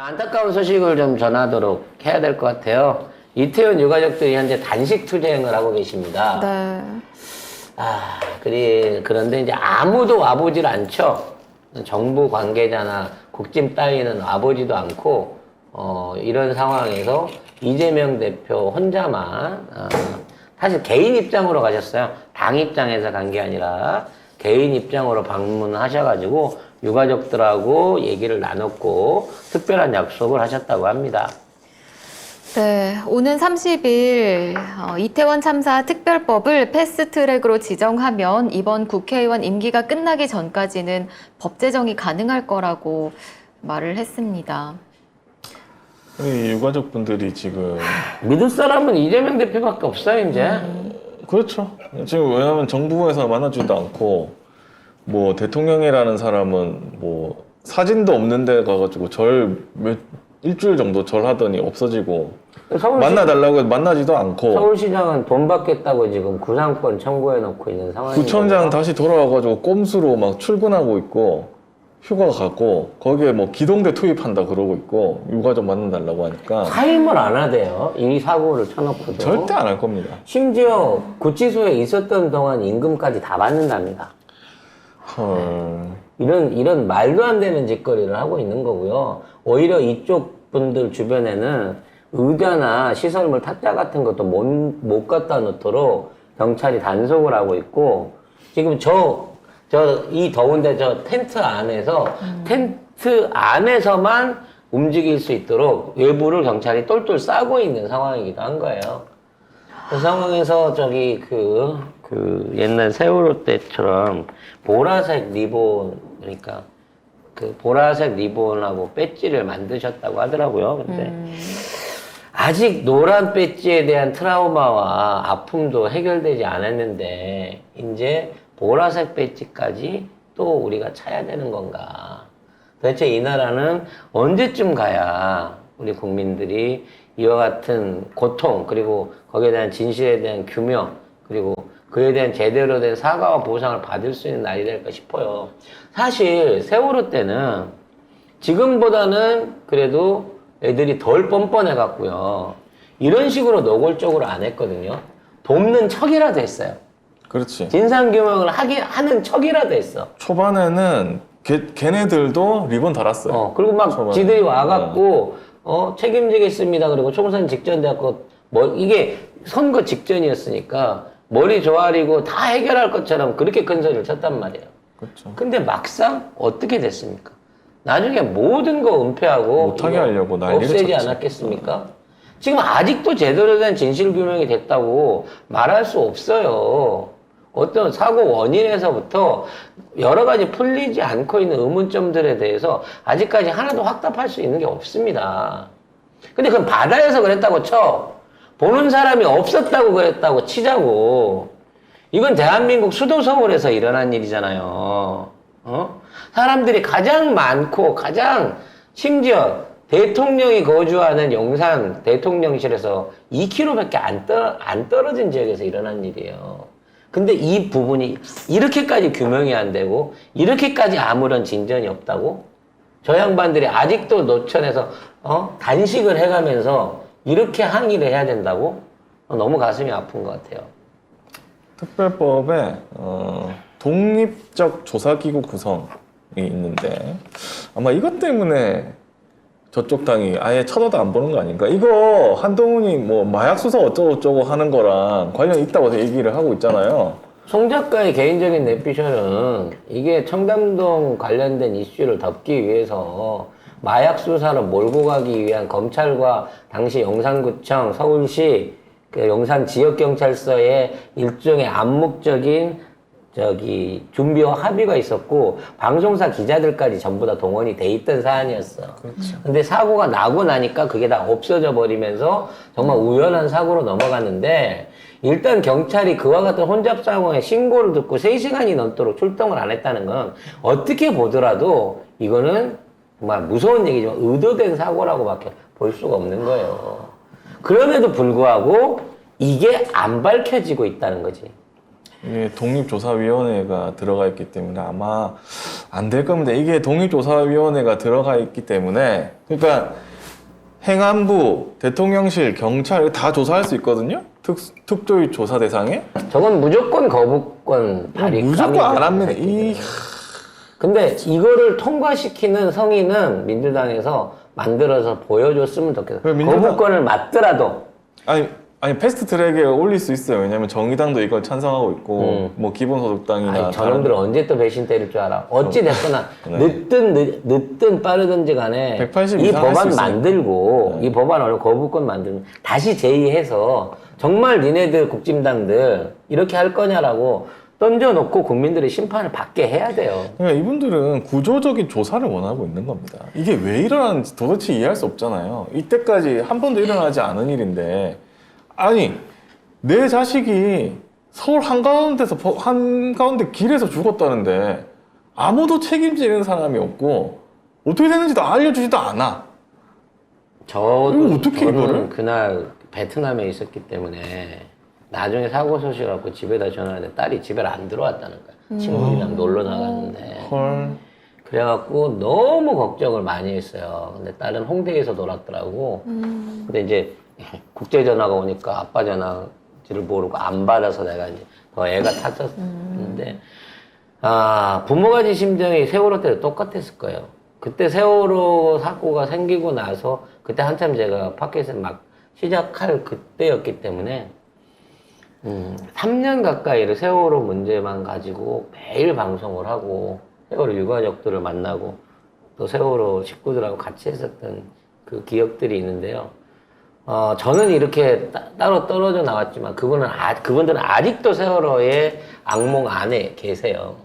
안타까운 소식을 좀 전하도록 해야 될 것 같아요. 이태원 유가족들이 현재 단식 투쟁을 하고 계십니다. 네. 그런데 이제 아무도 와보질 않죠. 정부 관계자나 국짐 따위는 와보지도 않고, 이런 상황에서 이재명 대표 혼자만, 사실 개인 입장으로 가셨어요. 당 입장에서 간 게 아니라 개인 입장으로 방문하셔가지고 유가족들하고 얘기를 나눴고 특별한 약속을 하셨다고 합니다. 네, 오는 30일 이태원 참사 특별법을 패스트트랙으로 지정하면 이번 국회의원 임기가 끝나기 전까지는 법 제정이 가능할 거라고 말을 했습니다. 우리 유가족분들이 지금 믿을 사람은 이재명 대표밖에 없어요, 이제. 그렇죠. 지금 왜냐하면 정부에서 만나주지도 않고 뭐 대통령이라는 사람은 뭐 사진도 없는 데 가가지고 일주일 정도 절하더니 없어지고 만나달라고 해도 만나지도 않고 서울시장은 돈 받겠다고 지금 구상권 청구해놓고 있는 상황이고 구청장 다시 돌아와가지고 꼼수로 막 출근하고 있고 휴가 가고 거기에 뭐 기동대 투입한다 그러고 있고 유가족 만나달라고 하니까 사임을 안 하대요. 이 사고를 쳐놓고도. 절대 안 할 겁니다. 심지어 구치소에 있었던 동안 임금까지 다 받는답니다. 헐. 이런 말도 안 되는 짓거리를 하고 있는 거고요. 오히려 이쪽 분들 주변에는 의자나 시설물 탁자 같은 것도 못 갖다 놓도록 경찰이 단속을 하고 있고, 지금 이 더운데 텐트 안에서만 움직일 수 있도록 외부를 경찰이 똘똘 싸고 있는 상황이기도 한 거예요. 그 상황에서 옛날 세월호 때처럼 보라색 리본, 그러니까 그 보라색 리본하고 배지를 만드셨다고 하더라고요. 근데 아직 노란 배지에 대한 트라우마와 아픔도 해결되지 않았는데 이제 보라색 배지까지 또 우리가 차야 되는 건가? 도대체 이 나라는 언제쯤 가야 우리 국민들이 이와 같은 고통, 그리고 거기에 대한 진실에 대한 규명, 그리고 그에 대한 제대로 된 사과와 보상을 받을 수 있는 날이 될까 싶어요. 사실 세월호 때는 지금보다는 그래도 애들이 덜 뻔뻔해갖고요. 이런 식으로 노골적으로 안 했거든요. 돕는 척이라도 했어요. 그렇지. 진상규명을 하는 척이라도 했어. 초반에는 걔네들도 리본 달았어요. 그리고 막 초반에. 지들이 와갖고, 책임지겠습니다. 그리고 총선 직전 돼갖고, 이게 선거 직전이었으니까, 머리 조아리고 다 해결할 것처럼 그렇게 큰 소리를 쳤단 말이에요. 그렇죠. 근데 막상 어떻게 됐습니까? 나중에 모든 거 은폐하고 못하게 하려고 난리를 없애지 쳤지. 않았겠습니까? 지금 아직도 제대로 된 진실규명이 됐다고 말할 수 없어요. 어떤 사고 원인에서부터 여러 가지 풀리지 않고 있는 의문점들에 대해서 아직까지 하나도 확답할 수 있는 게 없습니다. 근데 그건 바다에서 그랬다고 쳐. 보는 사람이 없었다고 그랬다고 치자고. 이건 대한민국 수도 서울에서 일어난 일이잖아요. 사람들이 가장 많고 심지어 대통령이 거주하는 용산 대통령실에서 2km밖에 안 떨어진 지역에서 일어난 일이에요. 근데 이 부분이 이렇게까지 규명이 안 되고 이렇게까지 아무런 진전이 없다고? 저 양반들이 아직도 노천에서 단식을 해가면서 이렇게 항의를 해야 된다고? 너무 가슴이 아픈 것 같아요. 특별법에 독립적 조사기구 구성이 있는데 아마 이것 때문에 저쪽 당이 아예 쳐다도 안 보는 거 아닌가? 이거 한동훈이 뭐 마약 수사 어쩌고저쩌고 하는 거랑 관련이 있다고 얘기를 하고 있잖아요. 송 작가의 개인적인 내피셜은 이게 청담동 관련된 이슈를 덮기 위해서 마약 수사를 몰고 가기 위한 검찰과 당시 용산구청, 서울시, 용산 지역경찰서의 일종의 암묵적인 준비와 합의가 있었고 방송사 기자들까지 전부 다 동원이 돼 있던 사안이었어. 그렇죠. 근데 사고가 나고 나니까 그게 다 없어져 버리면서 정말 우연한 사고로 넘어갔는데 일단 경찰이 그와 같은 혼잡 상황에 신고를 듣고 3시간이 넘도록 출동을 안 했다는 건 어떻게 보더라도 이거는 정말 무서운 얘기지만 의도된 사고라고밖에 볼 수가 없는 거예요. 그럼에도 불구하고 이게 안 밝혀지고 있다는 거지. 이게 독립조사위원회가 들어가 있기 때문에 아마 안 될 겁니다. 이게 독립조사위원회가 들어가 있기 때문에 그러니까 행안부, 대통령실, 경찰 다 조사할 수 있거든요. 특조위 조사 대상에 저건 무조건 거부권 발의. 무조건 안 합니다. 근데 이거를 통과시키는 성인은 민주당에서 만들어서 보여줬으면 좋겠어요. 왜 민주당- 거부권을 맞더라도. 아니 패스트 트랙에 올릴 수 있어요. 왜냐면 정의당도 이걸 찬성하고 있고 뭐 기본소득당이나 아니, 저놈들 언제 또 배신 때릴 줄 알아. 어찌 됐거나 네. 늦든 빠르든지 간에 180 이 이상 할수 법안 있어요. 만들고 이 법안을 거부권 만들면 다시 제의해서 정말 니네들 국진당들 이렇게 할 거냐라고 던져놓고 국민들의 심판을 받게 해야 돼요. 그러니까 이분들은 구조적인 조사를 원하고 있는 겁니다. 이게 왜 일어나는지 도대체 이해할 수 없잖아요. 이때까지 한 번도 일어나지 않은 일인데 아니 내 자식이 서울 한가운데 길에서 죽었다는데 아무도 책임지는 사람이 없고 어떻게 됐는지도 알려주지도 않아. 이거 어떻게 저는 이거를? 그날 베트남에 있었기 때문에 나중에 사고 소식 갖고 집에다 전화했는데 딸이 집에 안 들어왔다는 거야. 친구들이랑 놀러 나갔는데. 헐. 그래갖고 너무 걱정을 많이 했어요. 근데 딸은 홍대에서 놀았더라고. 근데 이제 국제전화가 오니까 아빠 전화지를 모르고 안 받아서 내가 이제 더 애가 타졌는데, 부모가 진 심정이 세월호 때도 똑같았을 거예요. 그때 세월호 사고가 생기고 나서 그때 한참 제가 팟캐스트 막 시작할 그때였기 때문에 3년 가까이를 세월호 문제만 가지고 매일 방송을 하고 세월호 유가족들을 만나고 또 세월호 식구들하고 같이 했었던 그 기억들이 있는데요. 저는 이렇게 따로 떨어져 나왔지만 그분들은 아직도 세월호의 악몽 안에 계세요.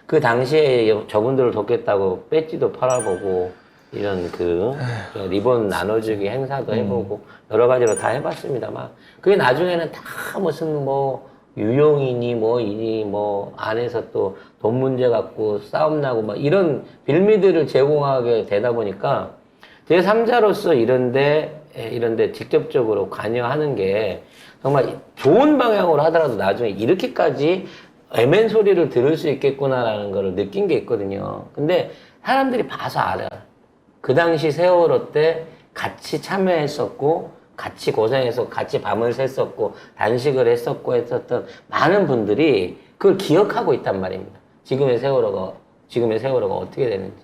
그 당시에 저분들을 돕겠다고 배지도 팔아보고 이런 저 리본 나눠주기 행사도 해보고 여러 가지로 다 해봤습니다만 그게 나중에는 다 무슨 유용이니 안에서 또 돈 문제 갖고 싸움 나고 이런 빌미들을 제공하게 되다 보니까 제3자로서 이런데 직접적으로 관여하는 게 정말 좋은 방향으로 하더라도 나중에 이렇게까지 애맨 소리를 들을 수 있겠구나라는 걸 느낀 게 있거든요. 근데 사람들이 봐서 알아요. 그 당시 세월호 때 같이 참여했었고, 같이 고생해서 같이 밤을 샜었고, 단식을 했었던 많은 분들이 그걸 기억하고 있단 말입니다. 지금의 세월호가 어떻게 되는지.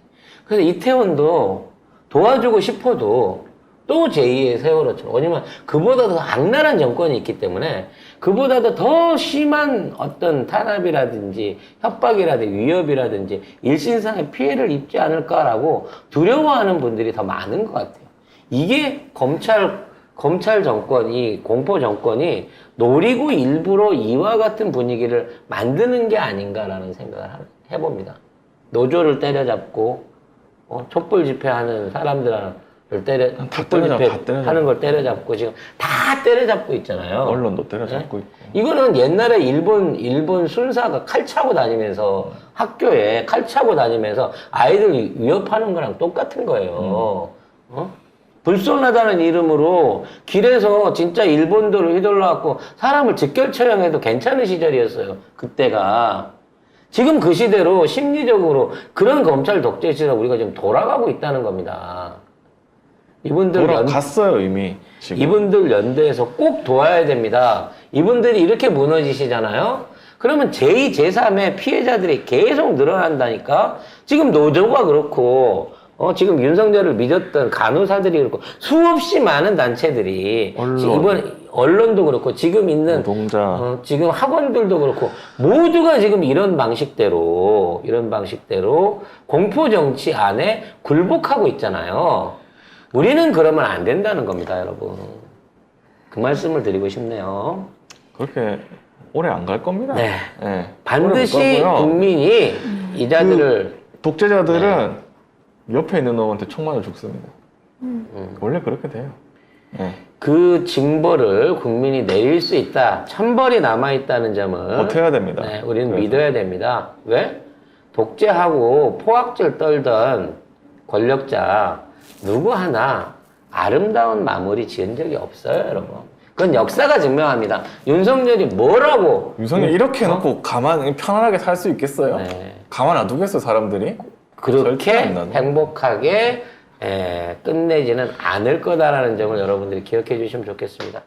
그래서 이태원도 도와주고 싶어도 또 제2의 세월호처럼. 왜냐면 그보다 더 악랄한 정권이 있기 때문에 그보다도 더 심한 어떤 탄압이라든지 협박이라든지 위협이라든지 일신상의 피해를 입지 않을까라고 두려워하는 분들이 더 많은 것 같아요. 이게 검찰 정권이, 공포 정권이 노리고 일부러 이와 같은 분위기를 만드는 게 아닌가라는 생각을 해봅니다. 노조를 때려잡고, 촛불 집회하는 사람들을 촛불 집회 하는 걸 때려잡고 지금 다 때려잡고 있잖아요. 언론도 때려잡고 있고. 이거는 옛날에 일본 순사가 칼 차고 다니면서 학교에 칼 차고 다니면서 아이들 위협하는 거랑 똑같은 거예요. 불손하다는 이름으로 길에서 진짜 일본도를 휘둘러갖고 사람을 직결 처형해도 괜찮은 시절이었어요. 그때가. 지금 그 시대로 심리적으로 그런 검찰 독재 시대로 우리가 지금 돌아가고 있다는 겁니다. 돌아갔어요 이미 지금. 이분들 연대에서 꼭 도와야 됩니다. 이분들이 이렇게 무너지시잖아요. 그러면 제2, 제3의 피해자들이 계속 늘어난다니까. 지금 노조가 그렇고 지금 윤석열을 믿었던 간호사들이 그렇고 수없이 많은 단체들이 이번 언론도 그렇고 지금 있는 노동자 지금 학원들도 그렇고 모두가 지금 이런 방식대로 공포 정치 안에 굴복하고 있잖아요. 우리는 그러면 안 된다는 겁니다, 여러분. 그 말씀을 드리고 싶네요. 그렇게 오래 안 갈 겁니다. 네. 네. 반드시 국민이 이 자들을 독재자들은 옆에 있는 놈한테 총 맞아 죽습니다. 원래 그렇게 돼요. 네. 그 징벌을 국민이 내릴 수 있다. 천벌이 남아있다는 점을 버텨야 됩니다. 우리는 믿어야 됩니다. 왜? 독재하고 포악질 떨던 권력자 누구 하나 아름다운 마무리 지은 적이 없어요, 여러분. 그건 역사가 증명합니다. 윤석열이 뭐라고 윤석열 이렇게 해놓고 가만 편안하게 살 수 있겠어요? 네. 가만 안 두겠어 사람들이? 절대 그렇게 안 나죠. 행복하게 끝내지는 않을 거다라는 점을 여러분들이 기억해 주시면 좋겠습니다.